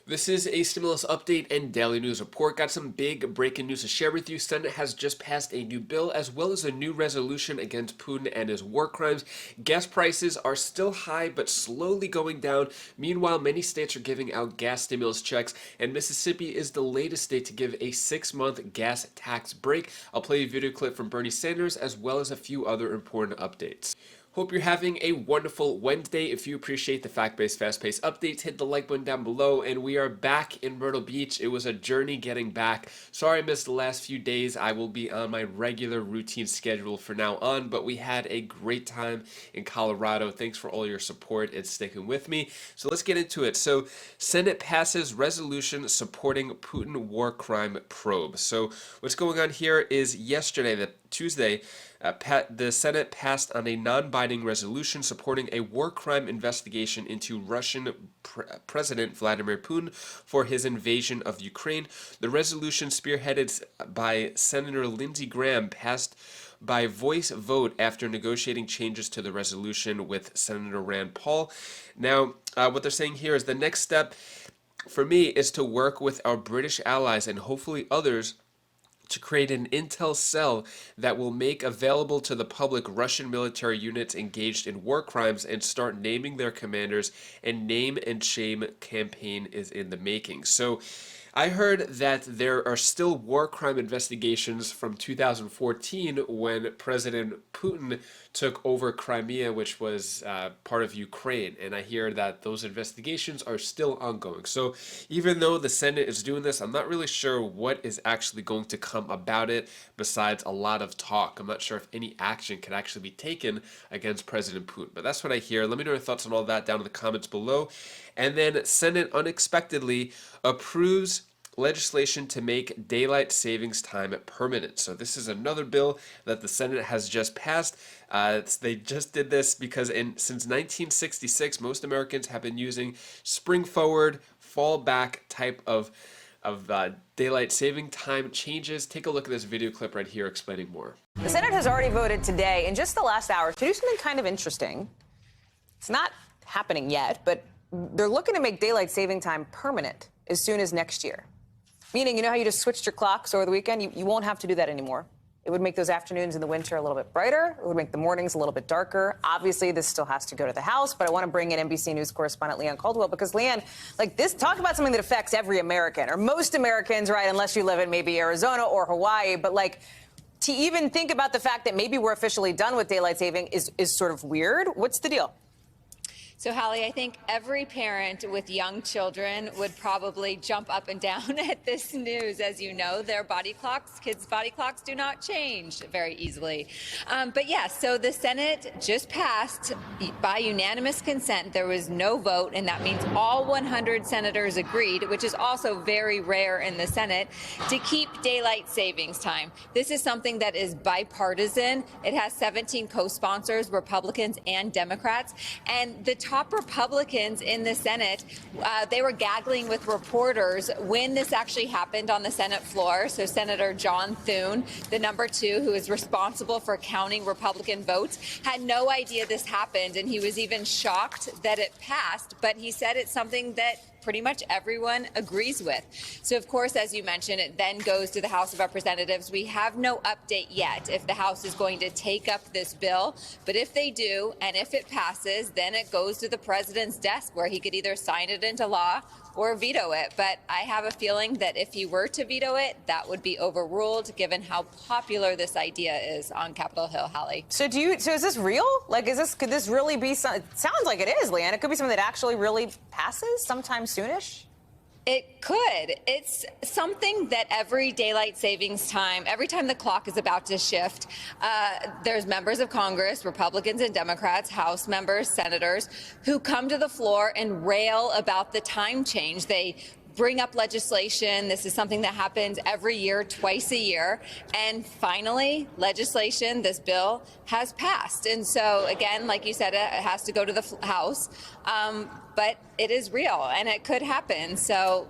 This is a stimulus update and daily news report. Got some big breaking news to share with you. Senate has just passed a new bill as well as a new resolution against Putin and his war crimes. Gas prices are still high but slowly going down. Meanwhile, many states are giving out gas stimulus checks, and Mississippi is the latest state to give a 6-month gas tax break. I'll play a video clip from Bernie Sanders as well as a few other important updates. Hope you're having a wonderful Wednesday. If you appreciate the fact-based, fast-paced updates, hit the like button down below. And we are back in Myrtle Beach. It was a journey getting back. Sorry I missed the last few days. I will be on my regular routine schedule from now on, but we had a great time in Colorado. Thanks for all your support and sticking with me. So let's get into it. So Senate passes resolution supporting Putin war crime probe. So what's going on here is yesterday, Tuesday, the Senate passed on a non-binding resolution supporting a war crime investigation into Russian President Vladimir Putin for his invasion of Ukraine. The resolution, spearheaded by Senator Lindsey Graham, passed by voice vote after negotiating changes to the resolution with Senator Rand Paul. Now, what they're saying here is the next step for me is to work with our British allies and hopefully others to create an intel cell that will make available to the public Russian military units engaged in war crimes and start naming their commanders. And name and shame campaign is in the making. So I heard that there are still war crime investigations from 2014 when President Putin took over Crimea, which was part of Ukraine. And I hear that those investigations are still ongoing. So even though the Senate is doing this, I'm not really sure what is actually going to come about it besides a lot of talk. I'm not sure if any action can actually be taken against President Putin. But that's what I hear. Let me know your thoughts on all that down in the comments below. And then Senate unexpectedly approves legislation to make daylight savings time permanent. So this is another bill that the Senate has just passed. They just did this because since 1966, most Americans have been using spring forward, fall back type of daylight saving time changes. Take a look at this video clip right here explaining more. The Senate has already voted today in just the last hour to do something kind of interesting. It's not happening yet, but they're looking to make daylight saving time permanent as soon as next year. Meaning, you know how you just switched your clocks over the weekend? You won't have to do that anymore. It would make those afternoons in the winter a little bit brighter. It would make the mornings a little bit darker. Obviously, this still has to go to the House, but I want to bring in NBC News correspondent Leanne Caldwell because, Leanne, like this, talk about something that affects every American, or most Americans, right, unless you live in maybe Arizona or Hawaii. But, like, to even think about the fact that maybe we're officially done with daylight saving is sort of weird. What's the deal? So, Hallie, I think every parent with young children would probably jump up and down at this news. As you know, their body clocks, kids' body clocks do not change very easily. But yes, so the Senate just passed by unanimous consent. There was no vote, and that means all 100 senators agreed, which is also very rare in the Senate, to keep daylight savings time. This is something that is bipartisan. It has 17 co-sponsors, Republicans and Democrats, and the top Republicans in the Senate, they were gaggling with reporters when this actually happened on the Senate floor. So Senator John Thune, the number 2 who is responsible for counting Republican votes, had no idea this happened, and he was even shocked that it passed. But he said it's something that pretty much everyone agrees with. So, of course, as you mentioned, it then goes to the House of Representatives. We have no update yet if the House is going to take up this bill. But if they do, and if it passes, then it goes to the president's desk where he could either sign it into law or veto it. But I have a feeling that if he were to veto it, that would be overruled, given how popular this idea is on Capitol Hill, Hallie. So is this real? Like, could this really be it sounds like it is, Leanne. It could be something that actually really passes sometime soonish? It could. It's something that every daylight savings time, every time the clock is about to shift, there's members of Congress, Republicans and Democrats, House members, senators, who come to the floor and rail about the time change. They bring up legislation. This is something that happens every year, twice a year. And finally, legislation, this bill, has passed. And so, again, like you said, it has to go to the House. But it is real, and it could happen. So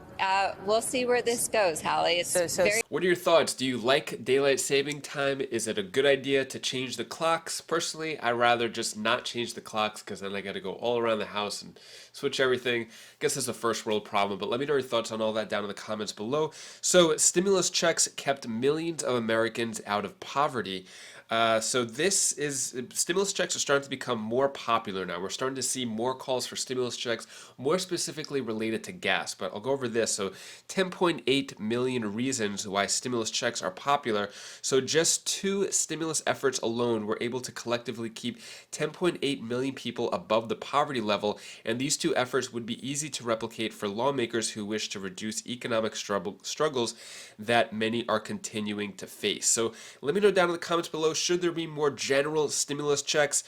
We'll see where this goes, Hallie. It's very. What are your thoughts? Do you like daylight saving time? Is it a good idea to change the clocks? Personally, I'd rather just not change the clocks because then I got to go all around the house and switch everything. I guess that's a first world problem, but let me know your thoughts on all that down in the comments below. So, stimulus checks kept millions of Americans out of poverty. Stimulus checks are starting to become more popular now. We're starting to see more calls for stimulus checks, more specifically related to gas. But I'll go over this. So 10.8 million reasons why stimulus checks are popular. So just 2 stimulus efforts alone were able to collectively keep 10.8 million people above the poverty level. And these 2 efforts would be easy to replicate for lawmakers who wish to reduce economic struggles that many are continuing to face. So let me know down in the comments below, should there be more general stimulus checks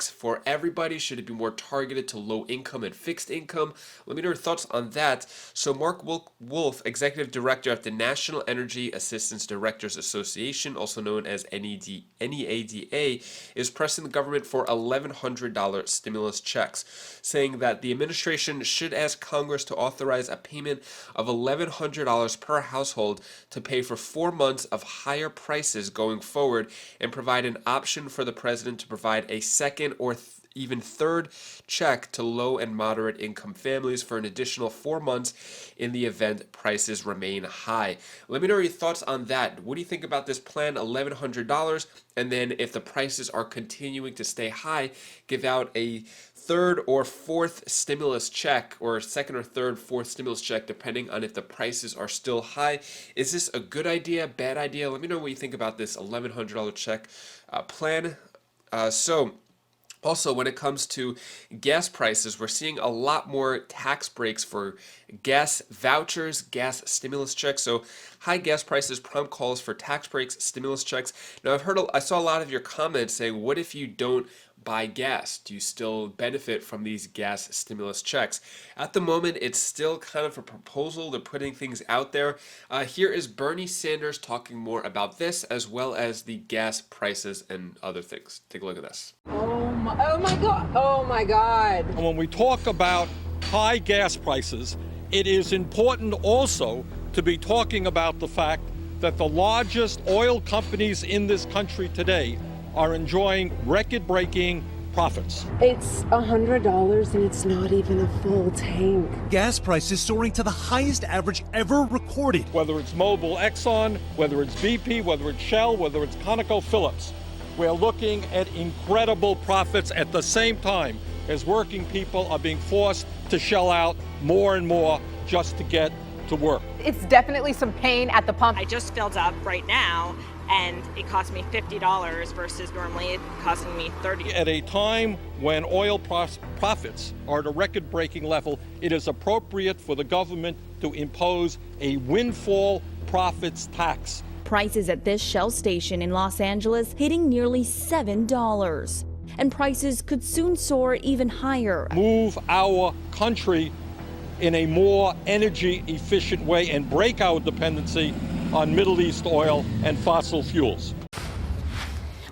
for everybody? Should it be more targeted to low income and fixed income? Let me know your thoughts on that. So Mark Wolf, Executive Director at the National Energy Assistance Directors Association, also known as NEADA, is pressing the government for $1,100 stimulus checks, saying that the administration should ask Congress to authorize a payment of $1,100 per household to pay for 4 months of higher prices going forward, and provide an option for the president to provide a second or even third check to low and moderate income families for an additional 4 months in the event prices remain high. Let me know your thoughts on that. What do you think about this plan, $1,100? And then if the prices are continuing to stay high, give out a third or fourth stimulus check, or second or third, fourth stimulus check, depending on if the prices are still high. Is this a good idea, bad idea? Let me know what you think about this $1,100 check plan. Also, when it comes to gas prices, we're seeing a lot more tax breaks for gas vouchers, gas stimulus checks. So high gas prices prompt calls for tax breaks, stimulus checks. Now, I saw a lot of your comments saying, what if you don't buy gas? Do you still benefit from these gas stimulus checks? At the moment, it's still kind of a proposal. They're putting things out there. Here is Bernie Sanders talking more about this, as well as the gas prices and other things. Take a look at this. Oh my God. Oh my God. When we talk about high gas prices, it is important also to be talking about the fact that the largest oil companies in this country today are enjoying record-breaking profits. It's $100 and it's not even a full tank. Gas prices soaring to the highest average ever recorded. Whether it's Mobil, Exxon, whether it's BP, whether it's Shell, whether it's ConocoPhillips, we're looking at incredible profits at the same time as working people are being forced to shell out more and more just to get to work. It's definitely some pain at the pump. I just filled up right now, and it cost me $50 versus normally it costing me $30. At a time when oil profits are at a record-breaking level, it is appropriate for the government to impose a windfall profits tax. Prices at this Shell station in Los Angeles hitting nearly $7. And prices could soon soar even higher. Move our country in a more energy efficient way and break our dependency on Middle East oil and fossil fuels.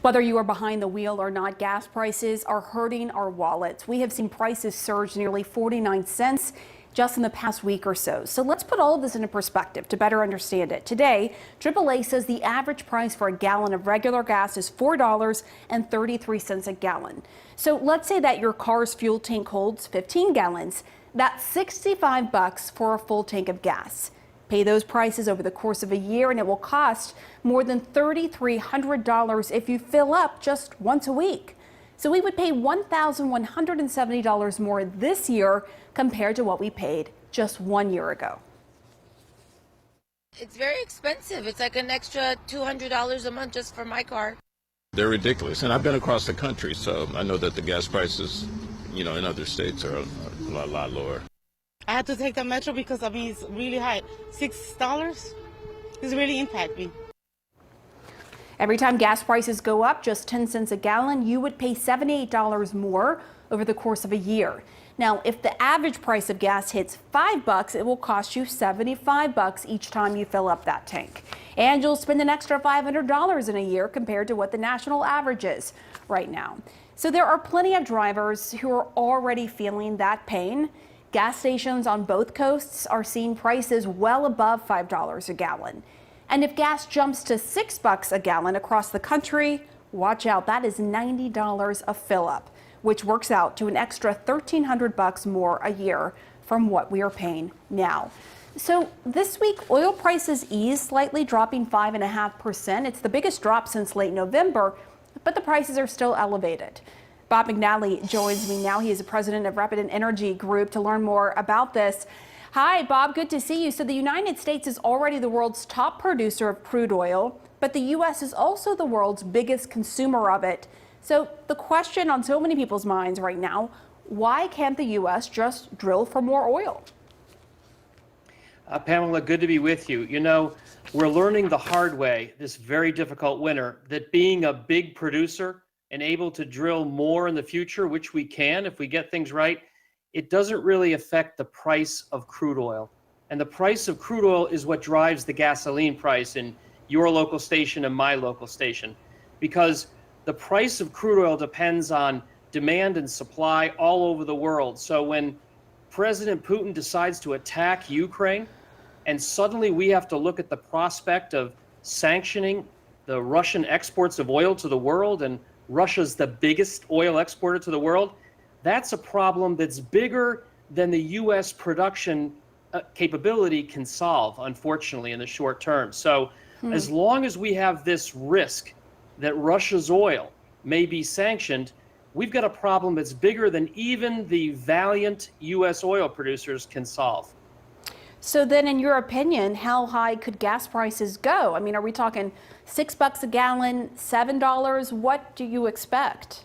Whether you are behind the wheel or not, gas prices are hurting our wallets. We have seen prices surge nearly 49 cents just in the past week or so. So let's put all of this into perspective to better understand it. Today, AAA says the average price for a gallon of regular gas is $4.33 a gallon. So let's say that your car's fuel tank holds 15 gallons. That's $65 for a full tank of gas. Pay those prices over the course of a year and it will cost more than $3,300 if you fill up just once a week. So we would pay $1,170 more this year compared to what we paid just 1 year ago. It's very expensive. It's like an extra $200 a month just for my car. They're ridiculous. And I've been across the country, so I know that the gas prices, in other states are a lot lower. I had to take the metro because, it's really high. $6 is really impact me. Every time gas prices go up just 10 cents a gallon, you would pay $78 more over the course of a year. Now, if the average price of gas hits $5, it will cost you $75 each time you fill up that tank. And you'll spend an extra $500 in a year compared to what the national average is right now. So there are plenty of drivers who are already feeling that pain. Gas stations on both coasts are seeing prices well above $5 a gallon. And if gas jumps to $6 a gallon across the country, watch out, that is $90 a fill up, which works out to an extra $1,300 more a year from what we are paying now. So this week, oil prices eased slightly, dropping 5.5%. It's the biggest drop since late November, but the prices are still elevated. Bob McNally joins me now. He is the president of Rapid Energy Group to learn more about this. Hi, Bob. Good to see you. So the United States is already the world's top producer of crude oil, but the U.S. is also the world's biggest consumer of it. So the question on so many people's minds right now, why can't the U.S. just drill for more oil? Pamela, good to be with you. You know, we're learning the hard way this very difficult winter that being a big producer and able to drill more in the future, which we can if we get things right, it doesn't really affect the price of crude oil. And the price of crude oil is what drives the gasoline price in your local station and my local station, because the price of crude oil depends on demand and supply all over the world. So when President Putin decides to attack Ukraine, and suddenly we have to look at the prospect of sanctioning the Russian exports of oil to the world, and Russia's the biggest oil exporter to the world, that's a problem that's bigger than the U.S. production capability can solve, unfortunately, in the short term. So as long as we have this risk that Russia's oil may be sanctioned, we've got a problem that's bigger than even the valiant U.S. oil producers can solve. So then, in your opinion, how high could gas prices go? I mean, are we talking $6 a gallon, $7? What do you expect?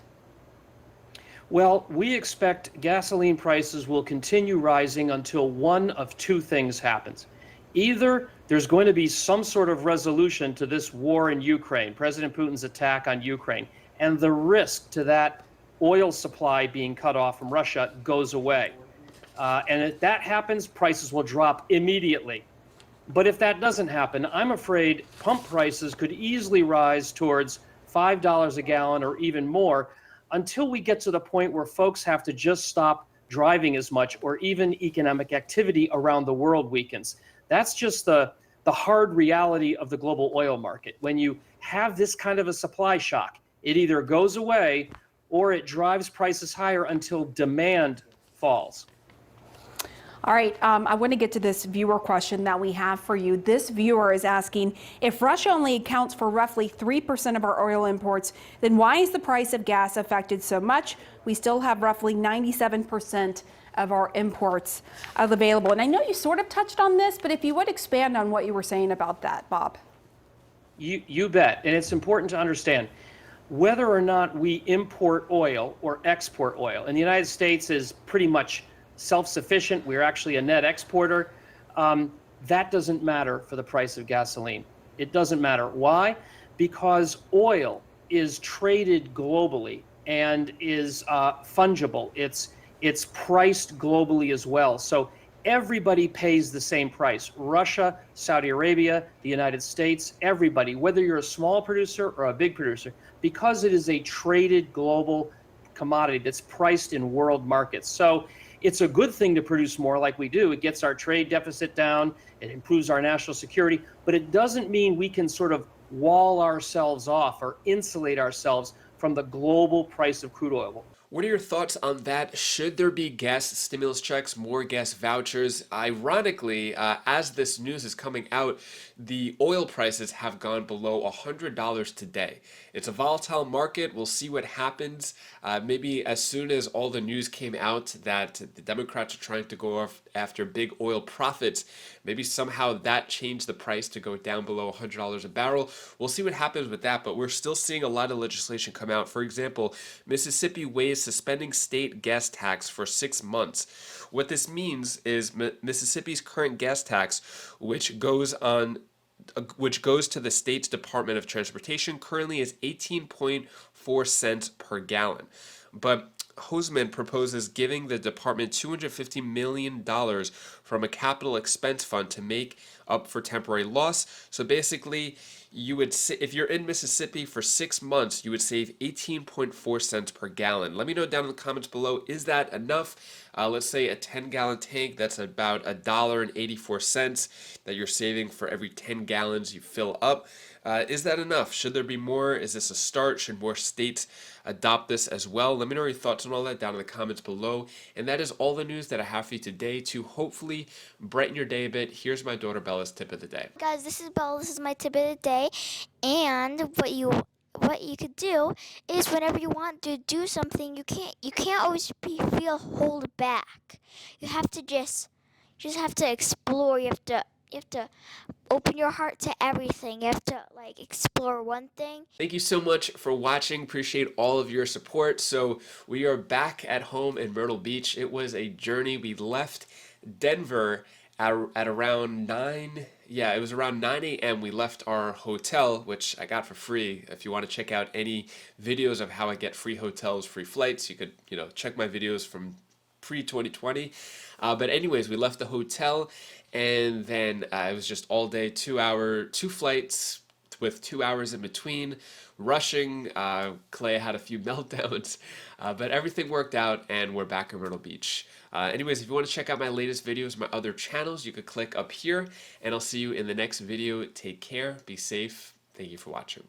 Well, we expect gasoline prices will continue rising until one of two things happens. Either there's going to be some sort of resolution to this war in Ukraine, President Putin's attack on Ukraine, and the risk to that oil supply being cut off from Russia goes away. And if that happens, prices will drop immediately. But if that doesn't happen, I'm afraid pump prices could easily rise towards $5 a gallon or even more until we get to the point where folks have to just stop driving as much, or even economic activity around the world weakens. That's just the hard reality of the global oil market. When you have this kind of a supply shock, it either goes away or it drives prices higher until demand falls. All right, I want to get to this viewer question that we have for you. This viewer is asking, if Russia only accounts for roughly 3% of our oil imports, then why is the price of gas affected so much? We still have roughly 97% of our imports available. And I know you sort of touched on this, but if you would expand on what you were saying about that, Bob. You bet. And it's important to understand whether or not we import oil or export oil. And the United States is pretty much self-sufficient. We're actually a net exporter. That doesn't matter for the price of gasoline. It doesn't matter. Why? Because oil is traded globally and is fungible. It's priced globally as well. So everybody pays the same price. Russia, Saudi Arabia, the United States, everybody, whether you're a small producer or a big producer, because it is a traded global commodity that's priced in world markets. So it's a good thing to produce more like we do. It gets our trade deficit down, it improves our national security, but it doesn't mean we can sort of wall ourselves off or insulate ourselves from the global price of crude oil. What are your thoughts on that? Should there be gas stimulus checks, more gas vouchers? Ironically, as this news is coming out, the oil prices have gone below $100 today. It's a volatile market. We'll see what happens. Maybe as soon as all the news came out that the Democrats are trying to go after big oil profits, maybe somehow that changed the price to go down below $100 a barrel. We'll see what happens with that, but we're still seeing a lot of legislation come out. For example, Mississippi weighs suspending state gas tax for 6 months. What this means is Mississippi's current gas tax, which goes to the state's Department of Transportation, currently is 18.4 cents per gallon. But Hoseman proposes giving the department $250 million from a capital expense fund to make up for temporary loss. So basically, you would if you're in Mississippi for 6 months, you would save 18.4 cents per gallon. Let me know down in the comments below, is that enough? Let's say a 10-gallon tank, that's about $1.84 that you're saving for every 10 gallons you fill up. Is that enough? Should there be more? Is this a start? Should more states adopt this as well? Let me know your thoughts on all that down in the comments below. And that is all the news that I have for you today to hopefully brighten your day a bit. Here's my daughter Bella's tip of the day. Guys, this is Bella. This is my tip of the day. And what you could do is whenever you want to do something, you can't always feel hold back. You have to just have to explore. You have to open your heart to everything. You have to explore one thing. Thank you so much for watching. Appreciate all of your support. So we are back at home in Myrtle Beach. It was a journey. We left Denver at around 9. Yeah, it was around 9 a.m. We left our hotel, which I got for free. If you want to check out any videos of how I get free hotels, free flights, you could, check my videos from pre-2020. But anyways, we left the hotel, and then it was just all day, 2 flights with 2 hours in between, rushing. Clay had a few meltdowns, but everything worked out, and we're back in Myrtle Beach. Anyways, if you want to check out my latest videos, my other channels, you could click up here, and I'll see you in the next video. Take care, be safe. Thank you for watching.